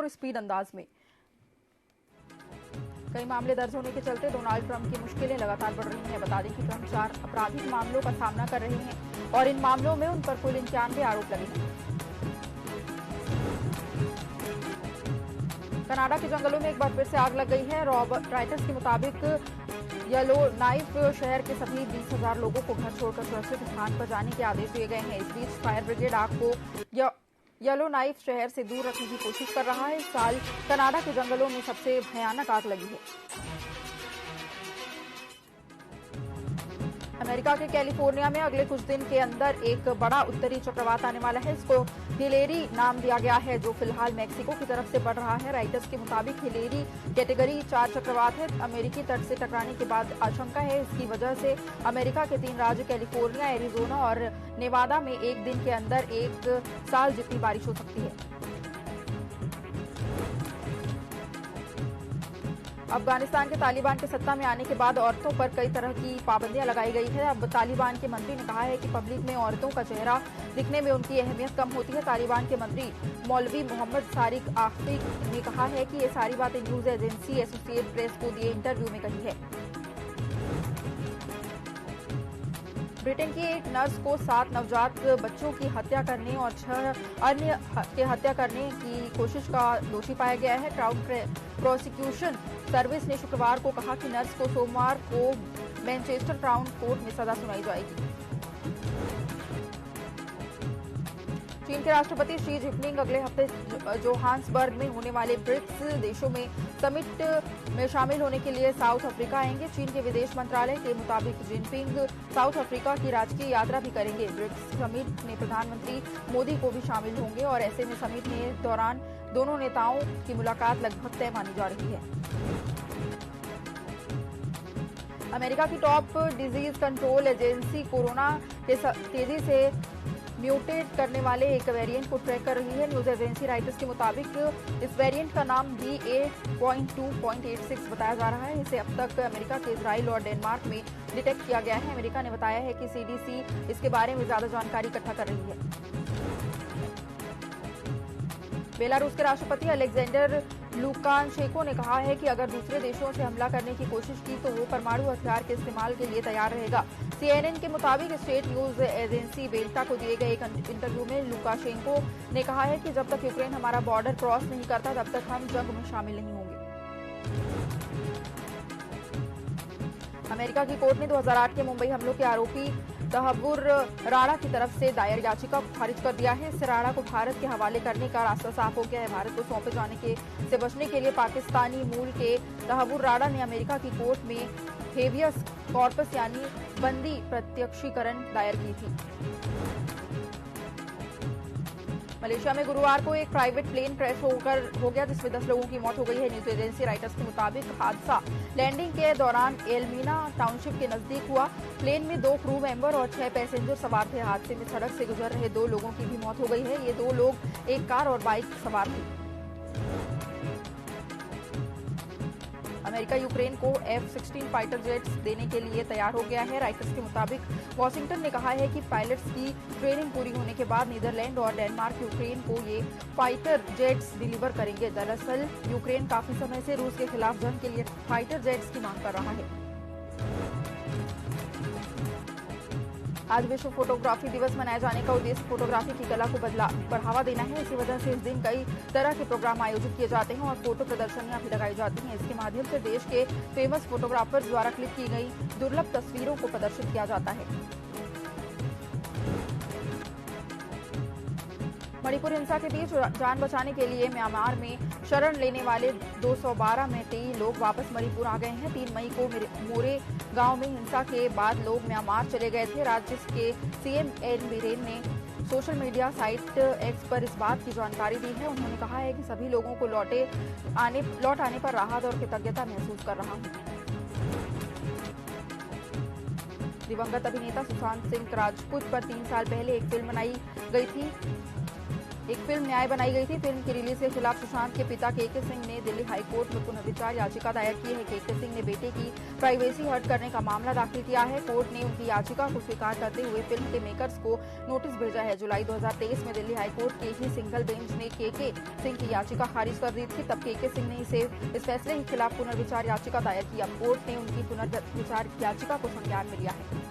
Speed अंदाज में। कई मामले दर्ज होने के चलते डोनाल्ड ट्रंप की मुश्किलें लगातार बढ़ रही हैं। बता दें कि ट्रंप 4 आपराधिक मामलों का सामना कर रहे हैं और इन मामलों में उन पर कुल 91 आरोप लगे हैं। कनाडा के जंगलों में एक बार फिर से आग लग गई है। रॉयटर्स के मुताबिक येलो नाइफ शहर के सभी 20,000 लोगों को घर छोड़कर सुरक्षित स्थान पर जाने के आदेश दिए गए हैं। इस बीच फायर ब्रिगेड आग को येलो नाइफ शहर से दूर रखने की कोशिश कर रहा है। इस साल कनाडा के जंगलों में सबसे भयानक आग लगी है। अमेरिका के कैलिफोर्निया में अगले कुछ दिन के अंदर एक बड़ा उत्तरी चक्रवात आने वाला है। इसको हिलेरी नाम दिया गया है, जो फिलहाल मैक्सिको की तरफ से बढ़ रहा है। राइटर्स के मुताबिक हिलेरी कैटेगरी 4 चक्रवात है। अमेरिकी तट से टकराने के बाद आशंका है इसकी वजह से अमेरिका के 3 राज्य कैलिफोर्निया, एरिजोना और नेवादा में एक दिन के अंदर 1 साल जितनी बारिश हो सकती है। अफगानिस्तान के तालिबान के सत्ता में आने के बाद औरतों पर कई तरह की पाबंदियां लगाई गई है। अब तालिबान के मंत्री ने कहा है कि पब्लिक में औरतों का चेहरा दिखने में उनकी अहमियत कम होती है। तालिबान के मंत्री मौलवी मोहम्मद सारिक आफिक ने कहा है कि ये सारी बातें न्यूज एजेंसी एसोसिएटेड प्रेस को दिए इंटरव्यू में कही है। ब्रिटेन की एक नर्स को 7 नवजात बच्चों की हत्या करने और 6 अन्य की हत्या करने की कोशिश का दोषी पाया गया है। क्राउन प्रोसिक्यूशन सर्विस ने शुक्रवार को कहा कि नर्स को सोमवार को मैनचेस्टर क्राउन कोर्ट में सजा सुनाई जाएगी। चीन के राष्ट्रपति शी जिनपिंग अगले हफ्ते जोहान्सबर्ग में होने वाले ब्रिक्स देशों में समिट में शामिल होने के लिए साउथ अफ्रीका आएंगे। चीन के विदेश मंत्रालय के मुताबिक जिनपिंग साउथ अफ्रीका की राजकीय यात्रा भी करेंगे। ब्रिक्स समिट में प्रधानमंत्री मोदी को भी शामिल होंगे और ऐसे में समिट के दौरान दोनों नेताओं की मुलाकात लगभग तय मानी जा रही है। अमेरिका की top disease control agency corona के तेजी से म्यूटेट करने वाले एक वेरिएंट को ट्रैक कर रही है। न्यूज एजेंसी राइटर्स के मुताबिक इस वेरिएंट का नाम BA.2.86 बताया जा रहा है। इसे अब तक अमेरिका के इजराइल और डेनमार्क में डिटेक्ट किया गया है। अमेरिका ने बताया है कि CDC इसके बारे में ज्यादा जानकारी इकट्ठा कर रही है। बेलारूस के राष्ट्रपति अलेक्जेंडर लुकाशेंको ने कहा है कि अगर दूसरे देशों से हमला करने की कोशिश की तो वो परमाणु हथियार के इस्तेमाल के लिए तैयार रहेगा। CNN के मुताबिक स्टेट न्यूज एजेंसी बेल्टा को दिए गए एक इंटरव्यू में लुकाशेंको ने कहा है कि जब तक यूक्रेन हमारा बॉर्डर क्रॉस नहीं करता तब तक हम जंग में शामिल नहीं होंगे। अमेरिका की कोर्ट ने 2008 के मुंबई हमलों के आरोपी तहव्वुर राणा की तरफ से दायर याचिका को खारिज कर दिया है। इससे राणा को भारत के हवाले करने का रास्ता साफ हो गया है। भारत को सौंपे जाने से बचने के लिए पाकिस्तानी मूल के तहव्वुर राणा ने अमेरिका की कोर्ट में हेबियस कॉर्पस यानी बंदी प्रत्यक्षीकरण दायर की थी। मलेशिया में गुरुवार को एक प्राइवेट प्लेन क्रैश हो गया जिसमें 10 लोगों की मौत हो गई है। न्यूज एजेंसी राइटर्स के मुताबिक हादसा लैंडिंग के दौरान एल्मीना टाउनशिप के नजदीक हुआ। प्लेन में 2 क्रू मेंबर और 6 पैसेंजर सवार थे। हादसे में सड़क से गुजर रहे 2 लोगों की भी मौत हो गई है। ये 2 लोग एक कार और बाइक सवार थे। अमेरिका यूक्रेन को F-16 फाइटर जेट्स देने के लिए तैयार हो गया है। राइटर्स के मुताबिक वॉशिंगटन ने कहा है कि पायलट्स की ट्रेनिंग पूरी होने के बाद नीदरलैंड और डेनमार्क यूक्रेन को ये फाइटर जेट्स डिलीवर करेंगे। दरअसल यूक्रेन काफी समय से रूस के खिलाफ जंग के लिए फाइटर जेट्स की मांग कर रहा है। आज विश्व फोटोग्राफी दिवस मनाए जाने का उद्देश्य फोटोग्राफी की कला को बढ़ावा देना है। इसी वजह से इस दिन कई तरह के प्रोग्राम आयोजित किए जाते हैं और फोटो प्रदर्शनियां भी लगाई जाती हैं। इसके माध्यम से देश के फेमस फोटोग्राफर्स द्वारा क्लिक की गई दुर्लभ तस्वीरों को प्रदर्शित किया जाता है। मणिपुर हिंसा के बीच जान बचाने के लिए म्यांमार में शरण लेने वाले 212 में 23 लोग वापस मणिपुर आ गए हैं। 3 मई को मोरे गांव में हिंसा के बाद लोग म्यांमार चले गए थे। राज्य के CM एन बीरेन ने सोशल मीडिया साइट एक्स पर इस बात की जानकारी दी है। उन्होंने कहा है कि सभी लोगों को लौट आने पर राहत और कृतज्ञता महसूस कर रहा हूं। दिवंगत अभिनेता सुशांत सिंह राजपूत पर 3 साल पहले एक फिल्म बनाई गई थी। एक फिल्म न्याय बनाई गई थी। फिल्म की रिलीज के खिलाफ सुशांत के पिता केके सिंह ने दिल्ली हाईकोर्ट में पुनर्विचार याचिका दायर की है। केके सिंह ने बेटे की प्राइवेसी हर्ट करने का मामला दाखिल किया है। कोर्ट ने उनकी याचिका को स्वीकार करते हुए फिल्म के मेकर्स को नोटिस भेजा है। जुलाई 2023 में दिल्ली हाईकोर्ट के ही सिंगल बेंच ने केके सिंह की याचिका खारिज कर दी थी। तब केके सिंह ने इस फैसले के खिलाफ पुनर्विचार याचिका दायर की। अब कोर्ट ने उनकी पुनर्विचार याचिका को संज्ञान में लिया है।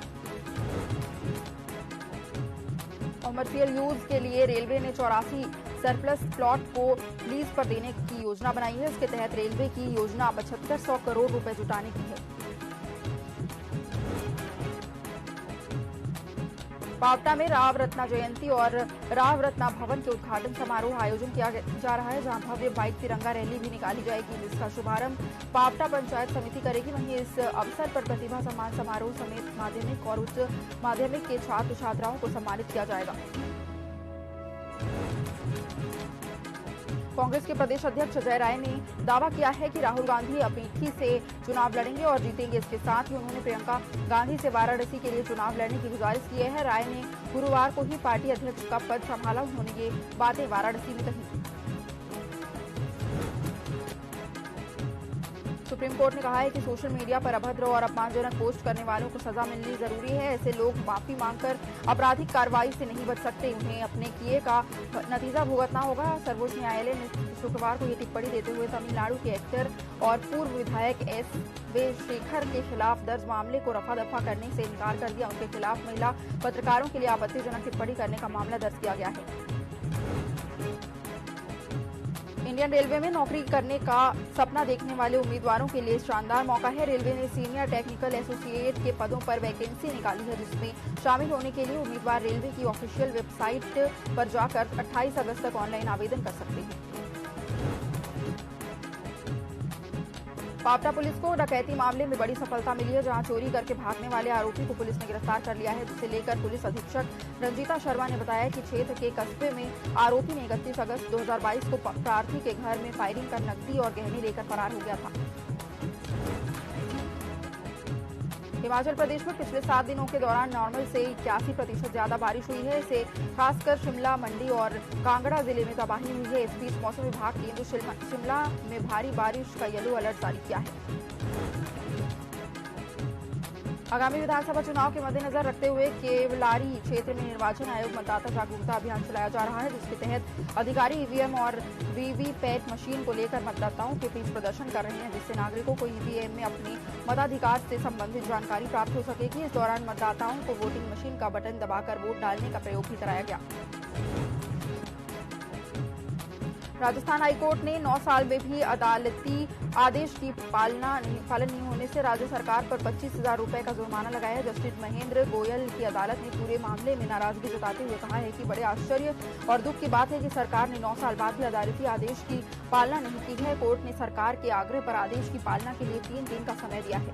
कमर्शियल यूज के लिए रेलवे ने 84 सरप्लस प्लॉट को लीज पर देने की योजना बनाई है। इसके तहत रेलवे की योजना 7500 करोड़ रुपए जुटाने की है। पावटा में राव रत्ना जयंती और राव रत्ना भवन के उद्घाटन समारोह आयोजन किया जा रहा है, जहां भव्य बाइक तिरंगा रैली भी निकाली जाएगी, जिसका शुभारंभ पावटा पंचायत समिति करेगी। वहीं इस अवसर पर प्रतिभा सम्मान समारोह समेत माध्यमिक और उच्च माध्यमिक के छात्र छात्राओं को सम्मानित किया जाएगा। कांग्रेस के प्रदेश अध्यक्ष अजय राय ने दावा किया है कि राहुल गांधी अमेठी से चुनाव लड़ेंगे और जीतेंगे। इसके साथ ही उन्होंने प्रियंका गांधी से वाराणसी के लिए चुनाव लड़ने की गुजारिश की है। राय ने गुरुवार को ही पार्टी अध्यक्ष का पद संभाला। उन्होंने ये बातें वाराणसी में कही। सुप्रीम कोर्ट ने कहा है कि सोशल मीडिया पर अभद्र और अपमानजनक पोस्ट करने वालों को सजा मिलनी जरूरी है। ऐसे लोग माफी मांगकर आपराधिक कार्रवाई से नहीं बच सकते, उन्हें अपने किए का नतीजा भुगतना होगा। सर्वोच्च न्यायालय ने शुक्रवार को ये टिप्पणी देते हुए तमिलनाडु के एक्टर और पूर्व विधायक एस.वे. शेखर के खिलाफ दर्ज मामले को रफा दफा करने से इनकार कर दिया। उनके खिलाफ महिला पत्रकारों के लिए आपत्तिजनक टिप्पणी करने का मामला दर्ज किया गया है। इंडियन रेलवे में नौकरी करने का सपना देखने वाले उम्मीदवारों के लिए शानदार मौका है। रेलवे ने सीनियर टेक्निकल एसोसिएट के पदों पर वैकेंसी निकाली है, जिसमें शामिल होने के लिए उम्मीदवार रेलवे की ऑफिशियल वेबसाइट पर जाकर 28 अगस्त तक ऑनलाइन आवेदन कर सकते हैं। पावटा पुलिस को डकैती मामले में बड़ी सफलता मिली है, जहां चोरी करके भागने वाले आरोपी को पुलिस ने गिरफ्तार कर लिया है, जिसे लेकर पुलिस अधीक्षक रंजीता शर्मा ने बताया कि क्षेत्र के कस्बे में आरोपी ने 31 अगस्त 2022 को प्रार्थी के घर में फायरिंग कर नकदी और गहने लेकर फरार हो गया था। हिमाचल प्रदेश में पिछले 7 दिनों के दौरान नॉर्मल से 81% ज्यादा बारिश हुई है। इससे खासकर शिमला, मंडी और कांगड़ा जिले में तबाही हुई है। इस बीच मौसम विभाग ने शिमला में भारी बारिश का येलो अलर्ट जारी किया है। आगामी विधानसभा चुनाव के मद्देनजर रखते हुए केवलारी क्षेत्र में निर्वाचन आयोग मतदाता जागरूकता अभियान चलाया जा रहा है, जिसके तहत अधिकारी ईवीएम और वीवीपैट मशीन को लेकर मतदाताओं के बीच प्रदर्शन कर रहे हैं, जिससे नागरिकों को ईवीएम में अपने मताधिकार से संबंधित जानकारी प्राप्त हो सकेगी। इस दौरान मतदाताओं को वोटिंग मशीन का बटन दबाकर वोट डालने का प्रयोग भी कराया गया। राजस्थान हाईकोर्ट ने 9 साल में भी अदालती आदेश की पालन नहीं होने से राज्य सरकार पर 25,000 रुपए का जुर्माना लगाया है। जस्टिस महेंद्र गोयल की अदालत ने पूरे मामले में नाराजगी जताते हुए कहा है कि बड़े आश्चर्य और दुख की बात है कि सरकार ने 9 साल बाद भी अदालती आदेश की पालना नहीं की है। कोर्ट ने सरकार के आग्रह पर आदेश की पालना के लिए 3 दिन का समय दिया है।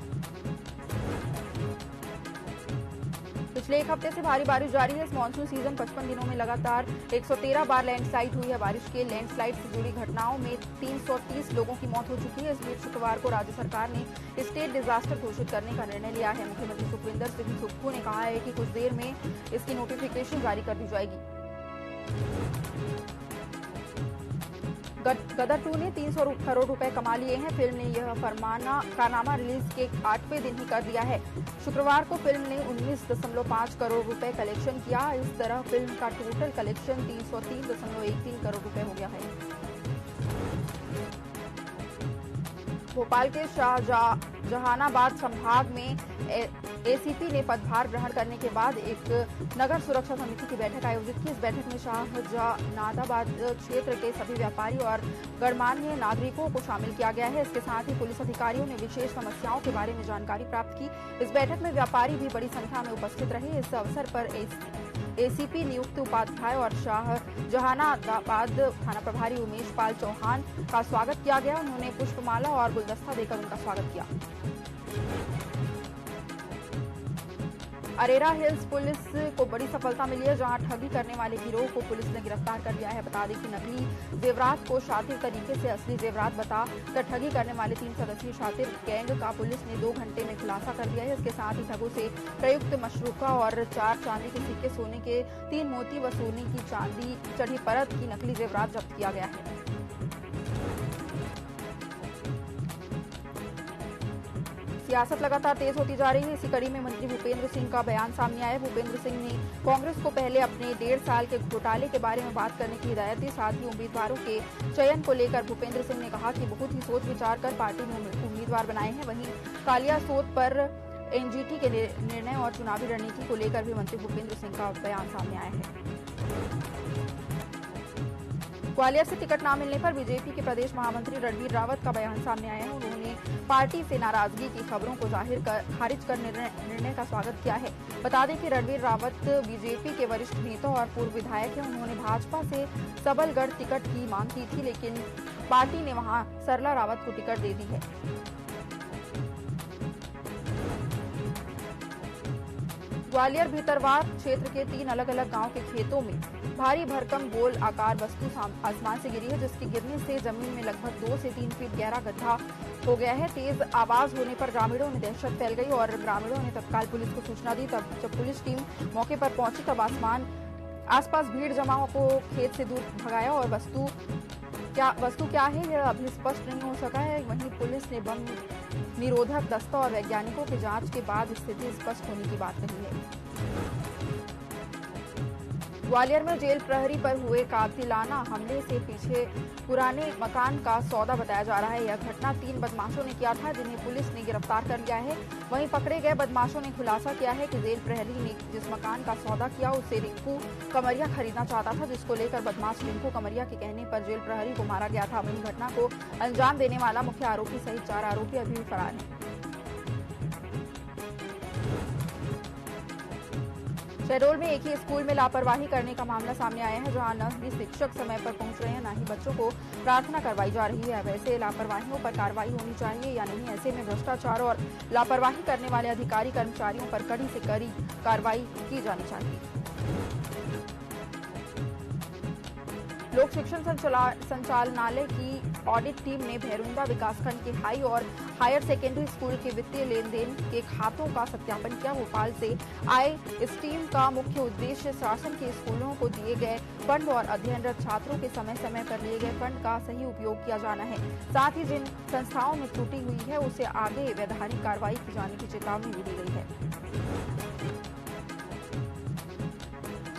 पिछले 1 हफ्ते से भारी बारिश जारी है। इस मानसून सीजन 55 दिनों में लगातार 113 बार लैंडस्लाइड हुई है। बारिश के लैंडस्लाइड से जुड़ी घटनाओं में 330 लोगों की मौत हो चुकी है। इस बीच शुक्रवार को राज्य सरकार ने स्टेट डिजास्टर घोषित करने का निर्णय लिया है। मुख्यमंत्री सुखविंदर सिंह सुक्खू ने कहा है कि कुछ देर में इसकी नोटिफिकेशन जारी कर दी जाएगी। गदर 2 ने 300 करोड़ रुपए कमा लिए हैं। फिल्म ने यह फरमाना रिलीज के 8वें दिन ही कर दिया है। शुक्रवार को फिल्म ने 19.5 करोड़ रुपए कलेक्शन किया। इस तरह फिल्म का टोटल कलेक्शन 303.13 करोड़ रुपए हो गया है। भोपाल के शाहजहानाबाद संभाग में एसीपी ने पदभार ग्रहण करने के बाद एक नगर सुरक्षा समिति की बैठक आयोजित की। इस बैठक में शाहजहानाबाद क्षेत्र के सभी व्यापारी और गणमान्य नागरिकों को शामिल किया गया है। इसके साथ ही पुलिस अधिकारियों ने विशेष समस्याओं के बारे में जानकारी प्राप्त की। इस बैठक में व्यापारी भी बड़ी संख्या में उपस्थित रहे। इस अवसर पर एसीपी नियुक्त उपाध्याय और शाहजहानाबाद थाना प्रभारी उमेश पाल चौहान का स्वागत किया गया। उन्होंने पुष्पमाला और गुलदस्ता देकर उनका स्वागत किया। अरेरा हिल्स पुलिस को बड़ी सफलता मिली है, जहां ठगी करने वाले गिरोह को पुलिस ने गिरफ्तार कर लिया है। बता दें कि नकली जेवरात को शातिर तरीके से असली जेवरात बता कर ठगी करने वाले 3 सदस्यीय शातिर गैंग का पुलिस ने 2 घंटे में खुलासा कर दिया है। इसके साथ ही ठगों से प्रयुक्त मशरूका और 4 चांदी के सिक्के, सोने के 3 मोती व सोने की चांदी चढ़ी परत की नकली जेवरात जब्त किया गया है। सियासत लगातार तेज होती जा रही है। इसी कड़ी में मंत्री भूपेंद्र सिंह का बयान सामने आया। भूपेंद्र सिंह ने कांग्रेस को पहले अपने 1.5 साल के घोटाले के बारे में बात करने की हिदायत दी। साथ ही उम्मीदवारों के चयन को लेकर भूपेंद्र सिंह ने कहा कि बहुत ही सोच विचार कर पार्टी ने उम्मीदवार बनाए हैं। वहीं कालियासोत पर एनजीटी के निर्णय और चुनावी रणनीति को लेकर भी मंत्री भूपेंद्र सिंह का बयान सामने आया है। ग्वालियर से टिकट न मिलने पर बीजेपी के प्रदेश महामंत्री रणवीर रावत का बयान सामने आया है। उन्होंने पार्टी से नाराजगी की खबरों को खारिज कर निर्णय का स्वागत किया है। बता दें कि रणवीर रावत बीजेपी के वरिष्ठ नेता और पूर्व विधायक हैं। उन्होंने भाजपा से सबलगढ़ टिकट की मांग की थी, लेकिन पार्टी ने वहां सरला रावत को टिकट दे दी है। ग्वालियर भीतरवार क्षेत्र के 3 अलग अलग गांव के खेतों में भारी भरकम गोल आकार वस्तु आसमान से गिरी है, जिसके गिरने से जमीन में लगभग 2 से 3 फीट गहरा गड्ढा हो गया है। तेज आवाज होने पर ग्रामीणों में दहशत फैल गई और ग्रामीणों ने तत्काल पुलिस को सूचना दी। तब जब पुलिस टीम मौके पर पहुंची तब आसपास भीड़ जमाव को खेत से दूर भगाया और वस्तु क्या है यह अभी स्पष्ट नहीं हो सका है। वहीं पुलिस ने बम निरोधक दस्ता और वैज्ञानिकों की जांच के बाद स्थिति स्पष्ट होने की बात कही है। ग्वालियर में जेल प्रहरी पर हुए कातिलाना हमले से पीछे पुराने मकान का सौदा बताया जा रहा है। यह घटना 3 बदमाशों ने किया था, जिन्हें पुलिस ने गिरफ्तार कर लिया है। वहीं पकड़े गए बदमाशों ने खुलासा किया है कि जेल प्रहरी ने जिस मकान का सौदा किया उसे रिंकू कमरिया खरीदना चाहता था, जिसको लेकर बदमाश रिंकू कमरिया के कहने पर जेल प्रहरी को मारा गया था। वहीं घटना को अंजाम देने वाला मुख्य आरोपी सहित 4 आरोपी अभी भी फरार हैं। शहडोल में एक ही स्कूल में लापरवाही करने का मामला सामने आया है, जहां न ही शिक्षक समय पर पहुंच रहे हैं, न ही बच्चों को प्रार्थना करवाई जा रही है। वैसे लापरवाहियों पर कार्रवाई होनी चाहिए या नहीं, ऐसे में भ्रष्टाचार और लापरवाही करने वाले अधिकारी कर्मचारियों पर कड़ी से कड़ी कार्रवाई की जानी चाहिए। लोक शिक्षण संचालनालय की ऑडिट टीम ने भैरुंदा विकासखंड के हाई और हायर सेकेंडरी स्कूल के वित्तीय लेन देन के खातों का सत्यापन किया। भोपाल से आए इस टीम का मुख्य उद्देश्य शासन के स्कूलों को दिए गए फंड और अध्ययनरत छात्रों के समय समय पर लिए गए फंड का सही उपयोग किया जाना है। साथ ही जिन संस्थाओं में त्रुटि हुई है उसे आगे वैधानिक कार्रवाई की जाने की चेतावनी भी दी गई है।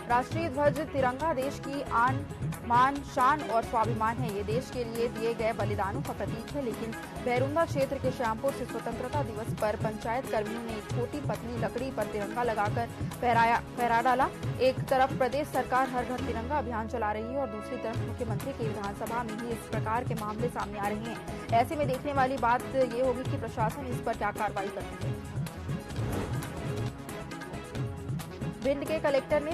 राष्ट्रीय ध्वज तिरंगा देश की आन मान, शान और स्वाभिमान है। ये देश के लिए दिए गए बलिदानों का प्रतीक है। लेकिन भैरुंदा क्षेत्र के श्यामपुर से स्वतंत्रता दिवस पर पंचायत कर्मियों ने एक छोटी पतली लकड़ी पर तिरंगा लगाकर फहरा डाला। एक तरफ प्रदेश सरकार हर घर तिरंगा अभियान चला रही है और दूसरी तरफ मुख्यमंत्री की विधानसभा में ही इस प्रकार के मामले सामने आ रहे हैं। ऐसे में देखने वाली बात ये होगी कि प्रशासन इस पर क्या कार्रवाई करती है। भिंड के कलेक्टर ने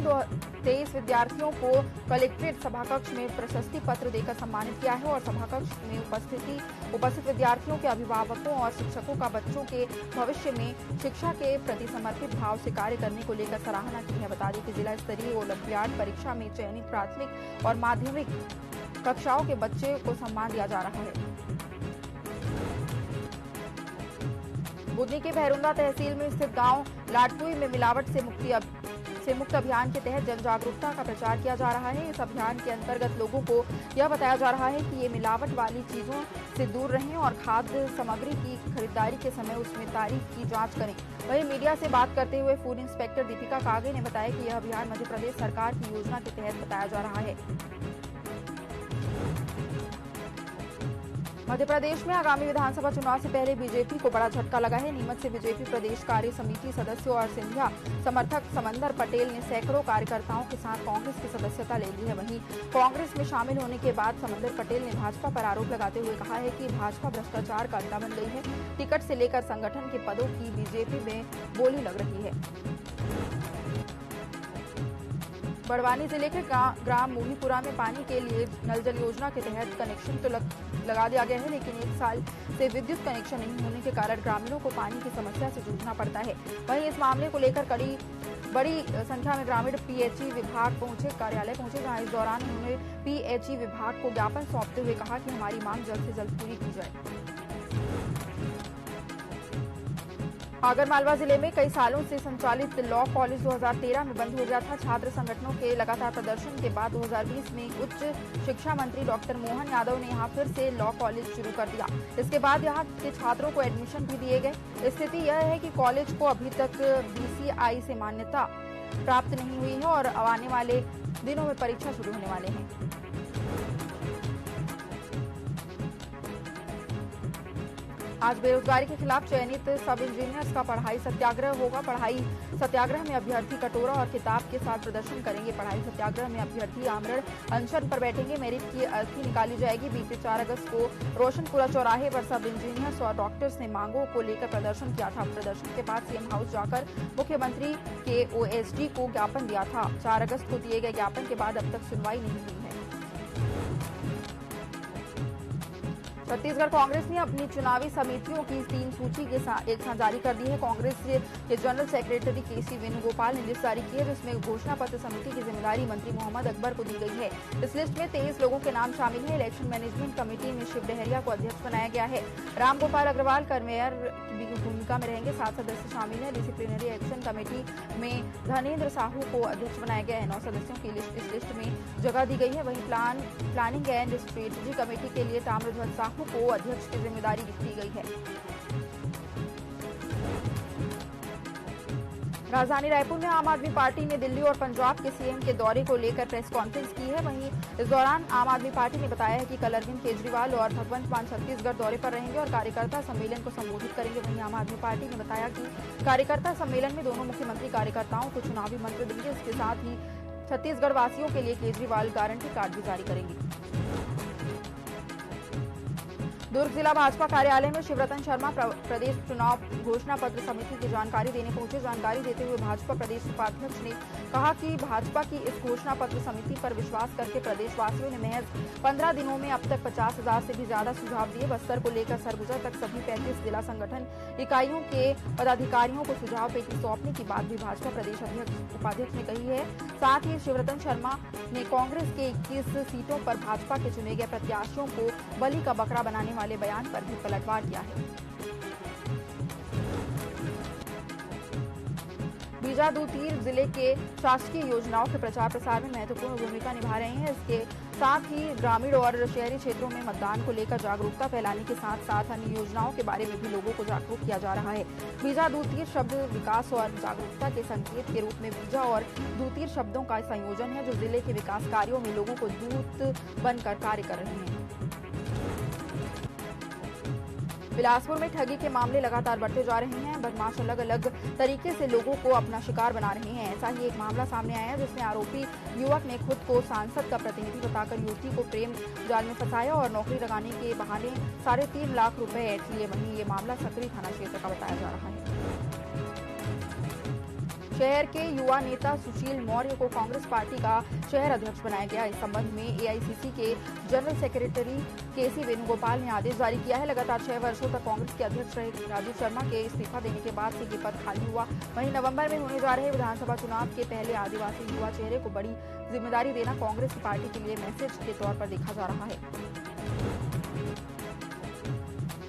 23 विद्यार्थियों को कलेक्ट्रेट सभाकक्ष में प्रशस्ति पत्र देकर सम्मानित किया है और सभाकक्ष में उपस्थित विद्यार्थियों के अभिभावकों और शिक्षकों का बच्चों के भविष्य में शिक्षा के प्रति समर्पित भाव से कार्य करने को लेकर सराहना की है। बता दें कि जिला स्तरीय ओलंपियाड परीक्षा में चयनित प्राथमिक और माध्यमिक कक्षाओं के बच्चे को सम्मान दिया जा रहा है। बुधनी के भैरुंदा तहसील में स्थित गांव लाटपुई में मिलावट से मुक्त अभियान के तहत जन जागरूकता का प्रचार किया जा रहा है। इस अभियान के अंतर्गत लोगों को यह बताया जा रहा है कि ये मिलावट वाली चीजों से दूर रहें और खाद्य सामग्री की खरीदारी के समय उसमें तारीख की जांच करें। वहीं मीडिया से बात करते हुए फूड इंस्पेक्टर दीपिका कागे ने बताया कि यह अभियान मध्य प्रदेश सरकार की योजना के तहत बताया जा रहा है। मध्य प्रदेश में आगामी विधानसभा चुनाव से पहले बीजेपी को बड़ा झटका लगा है। नीमच से बीजेपी प्रदेश कार्य समिति सदस्यों और सिंधिया समर्थक समंदर पटेल ने सैकड़ों कार्यकर्ताओं के साथ कांग्रेस की सदस्यता ले ली है। वहीं कांग्रेस में शामिल होने के बाद समंदर पटेल ने भाजपा पर आरोप लगाते हुए कहा है कि भाजपा भ्रष्टाचार का अड्डा बन गई है। टिकट से लेकर संगठन के पदों की बीजेपी में बोली लग रही है। बड़वानी जिले के ग्राम मोहीपुरा में पानी के लिए नल जल योजना के तहत कनेक्शन तो लगा दिया गया है, लेकिन 1 साल से विद्युत कनेक्शन नहीं होने के कारण ग्रामीणों को पानी की समस्या से जूझना पड़ता है। वहीं इस मामले को लेकर बड़ी संख्या में ग्रामीण पीएचई विभाग कार्यालय पहुंचे, जहां इस दौरान उन्होंने पीएचई विभाग को ज्ञापन सौंपते हुए कहा कि हमारी मांग जल्द से जल्द पूरी की जाए। आगरमालवा जिले में कई सालों से संचालित लॉ कॉलेज 2013 में बंद हो गया था। छात्र संगठनों के लगातार प्रदर्शन के बाद 2020 में उच्च शिक्षा मंत्री डॉक्टर मोहन यादव ने यहां फिर से लॉ कॉलेज शुरू कर दिया। इसके बाद यहां के छात्रों को एडमिशन भी दिए गए। स्थिति यह है कि कॉलेज को अभी तक बीसीआई से मान्यता प्राप्त नहीं हुई है और आने वाले दिनों में परीक्षा शुरू होने वाले हैं। आज बेरोजगारी के खिलाफ चयनित सब इंजीनियर्स का पढ़ाई सत्याग्रह होगा। पढ़ाई सत्याग्रह में अभ्यर्थी कटोरा और किताब के साथ प्रदर्शन करेंगे। पढ़ाई सत्याग्रह में अभ्यर्थी आमरण अनशन पर बैठेंगे। मेरिट की अर्थी निकाली जाएगी। बीते 4 अगस्त को रोशनपुरा चौराहे पर सब इंजीनियर्स और डॉक्टर्स ने मांगों को लेकर प्रदर्शन किया था। प्रदर्शन के बाद सीएम हाउस जाकर मुख्यमंत्री के ओएसडी को ज्ञापन दिया था। 4 अगस्त को दिए गए ज्ञापन के बाद अब तक सुनवाई नहीं हुई है। छत्तीसगढ़ कांग्रेस ने अपनी चुनावी समितियों की 3 सूची के साथ एक साथ जारी कर दी है। कांग्रेस के जनरल सेक्रेटरी केसी वेणुगोपाल ने लिस्ट जारी की है, जिसमें घोषणा पत्र समिति की जिम्मेदारी मंत्री मोहम्मद अकबर को दी गई है। इस लिस्ट में 23 लोगों के नाम शामिल हैं। इलेक्शन मैनेजमेंट कमेटी में शिव डहरिया को अध्यक्ष बनाया गया है। रामगोपाल अग्रवाल कन्वेयर की भूमिका में रहेंगे। 7 सदस्य शामिल हैं। डिसिप्लिनरी एक्शन कमेटी में धनेन्द्र साहू को अध्यक्ष बनाया गया है। 9 सदस्यों की इस लिस्ट में जगह दी गई है। वहीं प्लानिंग एंड स्ट्रेटेजी कमेटी के लिए ताम्रध्वज साहू को अध्यक्ष की जिम्मेदारी दी गई है। राजधानी रायपुर में आम आदमी पार्टी ने दिल्ली और पंजाब के सीएम के दौरे को लेकर प्रेस कॉन्फ्रेंस की है। वहीं इस दौरान आम आदमी पार्टी ने बताया है कि कल अरविंद केजरीवाल और भगवंत मान छत्तीसगढ़ दौरे पर रहेंगे और कार्यकर्ता सम्मेलन को संबोधित करेंगे। वहीं आम आदमी पार्टी ने बताया कि कार्यकर्ता सम्मेलन में दोनों मुख्यमंत्री कार्यकर्ताओं को चुनावी मंत्र देंगे। इसके साथ ही छत्तीसगढ़ वासियों के लिए केजरीवाल गारंटी कार्ड भी जारी करेंगे। दुर्ग जिला भाजपा कार्यालय में शिवरतन शर्मा प्रदेश चुनाव घोषणा पत्र समिति की जानकारी देने पहुंचे। जानकारी देते हुए भाजपा प्रदेश उपाध्यक्ष ने कहा कि भाजपा की इस घोषणा पत्र समिति पर विश्वास करके प्रदेशवासियों ने महज 15 दिनों में अब तक 50,000 से भी ज्यादा सुझाव दिए। बस्तर को लेकर सरगुजा तक सभी 35 जिला संगठन इकाइयों के पदाधिकारियों को सुझाव पेटी सौंपने की बात भी भाजपा प्रदेश उपाध्यक्ष ने कही है। साथ ही शिवरतन शर्मा ने कांग्रेस के 21 सीटों पर भाजपा के चुने गए प्रत्याशियों को बलि का बकरा बनाने वाले बयान पर भी पलटवार किया है। बीजा दूतीर जिले के शासकीय योजनाओं के प्रचार प्रसार में महत्वपूर्ण भूमिका निभा रहे हैं। इसके साथ ही ग्रामीण और शहरी क्षेत्रों में मतदान को लेकर जागरूकता फैलाने के साथ साथ अन्य योजनाओं के बारे में भी लोगों को जागरूक किया जा रहा है। बीजा दूतीर शब्द विकास और जागरूकता के संकेत के रूप में बीजा और दूतीर शब्दों का संयोजन है, जो जिले के विकास कार्यों में लोगों को दूत बनकर कार्य कर रहे हैं। बिलासपुर में ठगी के मामले लगातार बढ़ते जा रहे हैं। बदमाश अलग अलग तरीके से लोगों को अपना शिकार बना रहे हैं। ऐसा ही एक मामला सामने आया है, जिसमें आरोपी युवक ने खुद को सांसद का प्रतिनिधि बताकर युवती को प्रेम जाल में फंसाया और नौकरी लगाने के बहाने 3.5 लाख रुपए ऐंठ लिए। वहीं ये मामला सकरी थाना क्षेत्र का बताया जा रहा है। शहर के युवा नेता सुशील मौर्य को कांग्रेस पार्टी का शहर अध्यक्ष बनाया गया। इस संबंध में एआईसीसी के जनरल सेक्रेटरी केसी वेणुगोपाल ने आदेश जारी किया है। लगातार 6 वर्षों तक कांग्रेस के अध्यक्ष रहे राजीव शर्मा के इस्तीफा देने के बाद से ये पद खाली हुआ। वहीं नवंबर में होने जा रहे विधानसभा चुनाव के पहले आदिवासी युवा चेहरे को बड़ी जिम्मेदारी देना कांग्रेस पार्टी के लिए मैसेज के तौर पर देखा जा रहा है।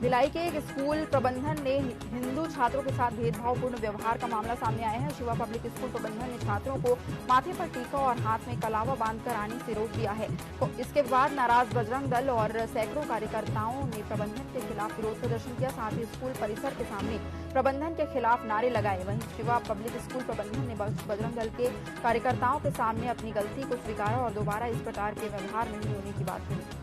भिलाई के एक स्कूल प्रबंधन ने हिंदू छात्रों के साथ भेदभावपूर्ण व्यवहार का मामला सामने आया है। शिवा पब्लिक स्कूल प्रबंधन ने छात्रों को माथे पर टीका और हाथ में कलावा बांधकर आने से रोक दिया है। तो इसके बाद नाराज बजरंग दल और सैकड़ों कार्यकर्ताओं ने प्रबंधन के खिलाफ विरोध प्रदर्शन किया। साथ ही स्कूल परिसर के सामने प्रबंधन के खिलाफ नारे लगाए। वहीं शिवा पब्लिक स्कूल प्रबंधन ने बजरंग दल के कार्यकर्ताओं के सामने अपनी गलती को स्वीकारा और दोबारा इस प्रकार के व्यवहार नहीं होने की बात कही।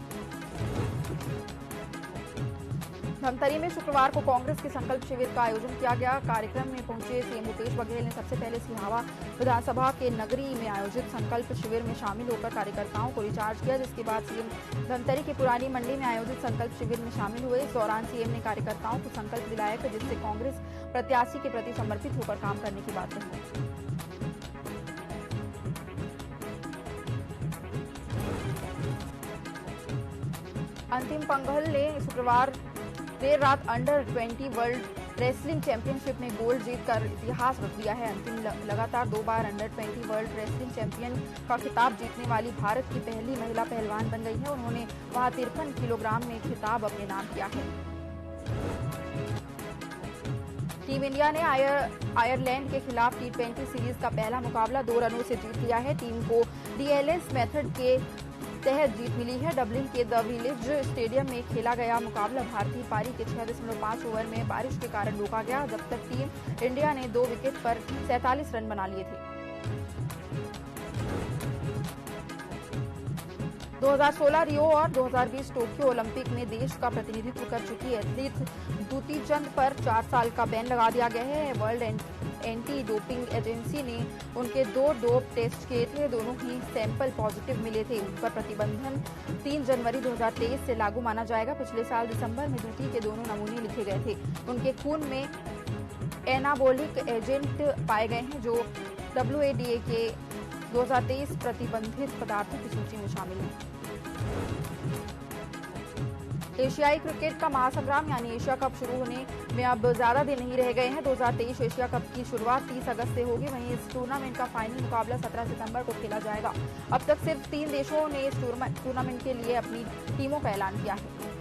धमतरी में शुक्रवार को कांग्रेस के संकल्प शिविर का आयोजन किया गया। कार्यक्रम में पहुंचे सीएम भूपेश बघेल ने सबसे पहले सिहावा विधानसभा के नगरी में आयोजित संकल्प शिविर में शामिल होकर कार्यकर्ताओं को रिचार्ज किया, जिसके बाद सीएम धमतरी की पुरानी मंडी में आयोजित संकल्प शिविर में शामिल हुए। इस दौरान सीएम ने कार्यकर्ताओं को संकल्प दिलाया कि जिससे कांग्रेस प्रत्याशी के प्रति समर्पित होकर काम करने की बात कही। अंतिम पंघल ने शुक्रवार देर रात अंडर 20 वर्ल्ड रेसलिंग चैंपियनशिप में गोल्ड जीतकर इतिहास रच दिया है। अंतिम लगातार 2 बार अंडर 20 वर्ल्ड रेसलिंग चैंपियन का खिताब जीतने वाली भारत की पहली महिला पहलवान बन गई है। उन्होंने वहां 53 किलोग्राम में खिताब अपने नाम किया है। टीम इंडिया ने आयरलैंड के खिलाफ T20 सीरीज का पहला मुकाबला 2 रनों से जीत लिया है। टीम को DLS मेथड के तहत जीत मिली है। डबलिन के द विलेज स्टेडियम में खेला गया मुकाबला भारतीय पारी के 6.5 ओवर में बारिश के कारण रोका गया, जब तक टीम इंडिया ने 2 विकेट पर 47 रन बना लिए थे। 2016 रियो और 2020 टोक्यो ओलंपिक में देश का प्रतिनिधित्व कर चुकी एथलीट द्युति चंद पर 4 साल का बैन लगा दिया गया है। वर्ल्ड एंटी डोपिंग एजेंसी ने उनके 2 डोप टेस्ट किए थे, दोनों ही सैंपल पॉजिटिव मिले थे। उन पर प्रतिबंधन 3 जनवरी 2023 से लागू माना जाएगा। पिछले साल दिसंबर में द्युति के दोनों नमूने लिखे गए थे। उनके खून में एनाबोलिक एजेंट पाए गए हैं, जो WADA के 2023 प्रतिबंधित पदार्थों की सूची में शामिल है। एशियाई क्रिकेट का महासंग्राम यानी एशिया कप शुरू होने में अब ज्यादा दिन नहीं रह गए हैं। 2023 एशिया कप की शुरुआत 30 अगस्त से होगी। वहीं इस टूर्नामेंट का फाइनल मुकाबला 17 सितंबर को खेला जाएगा। अब तक सिर्फ 3 देशों ने इस टूर्नामेंट के लिए अपनी टीमों का ऐलान किया है।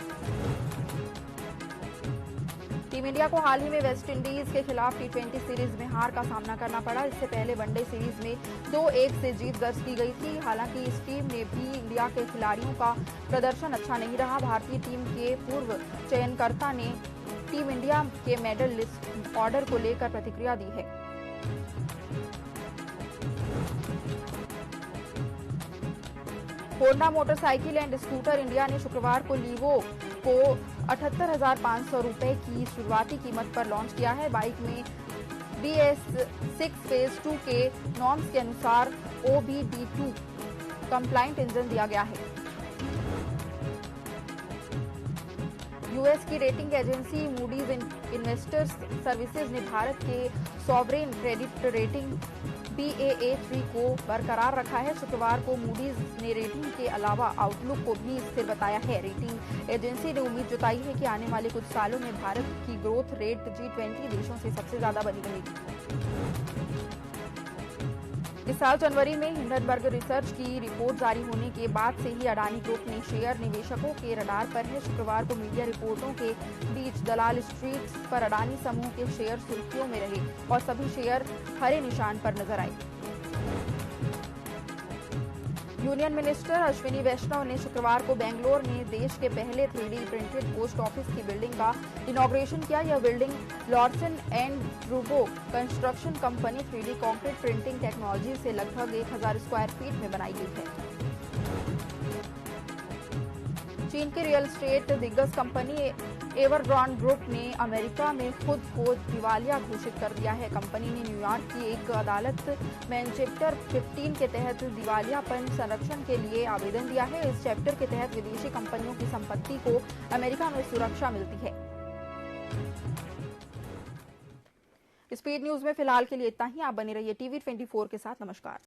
टीम इंडिया को हाल ही में वेस्ट इंडीज के खिलाफ T20 सीरीज में हार का सामना करना पड़ा। इससे पहले वनडे सीरीज में 2-1 से जीत दर्ज की गई थी। हालांकि इस टीम ने भी इंडिया के खिलाड़ियों का प्रदर्शन अच्छा नहीं रहा। भारतीय टीम के पूर्व चयनकर्ता ने टीम इंडिया के मेडल लिस्ट ऑर्डर को लेकर प्रतिक्रिया दी है। Honda motorcycle and scooter India ने शुक्रवार को लीवो को 78,500 रुपए की शुरुआती कीमत पर लॉन्च किया है। बाइक में BS6 फेज 2 के नॉर्म्स के अनुसार OBD2 कंप्लाइंट इंजन दिया गया है। यूएस की rating agency Moody's investors services ने भारत के सॉवरेन क्रेडिट रेटिंग Baa3 को बरकरार रखा है। शुक्रवार को मूडीज ने रेटिंग के अलावा आउटलुक को भी स्थिर बताया है। रेटिंग एजेंसी ने उम्मीद जताई है कि आने वाले कुछ सालों में भारत की ग्रोथ रेट G20 देशों से सबसे ज्यादा बनी रहेगी। इस साल जनवरी में हिंडनबर्ग रिसर्च की रिपोर्ट जारी होने के बाद से ही अडानी ग्रुप ने शेयर निवेशकों के रडार पर है। शुक्रवार को मीडिया रिपोर्टों के बीच दलाल स्ट्रीट पर अडानी समूह के शेयर सुर्खियों में रहे और सभी शेयर हरे निशान पर नजर आए। यूनियन मिनिस्टर अश्विनी वैष्णव ने शुक्रवार को बेंगलोर में देश के पहले 3D प्रिंटेड पोस्ट ऑफिस की बिल्डिंग का इनॉग्रेशन किया। यह बिल्डिंग लॉर्सन एंड ट्रूबो construction company 3D concrete printing technology से लगभग 1000 स्क्वायर फीट में बनाई गई है। चीन की रियल एस्टेट दिग्गज कंपनी एवरग्रांड ग्रुप ने अमेरिका में खुद को दिवालिया घोषित कर दिया है। कंपनी ने न्यूयॉर्क की एक अदालत में चैप्टर 15 के तहत दिवालियापन संरक्षण के लिए आवेदन दिया है। इस चैप्टर के तहत विदेशी कंपनियों की संपत्ति को अमेरिका में सुरक्षा मिलती है। स्पीड न्यूज में फिलहाल के लिए इतना ही। आप बने रहिए TV24 के साथ। नमस्कार।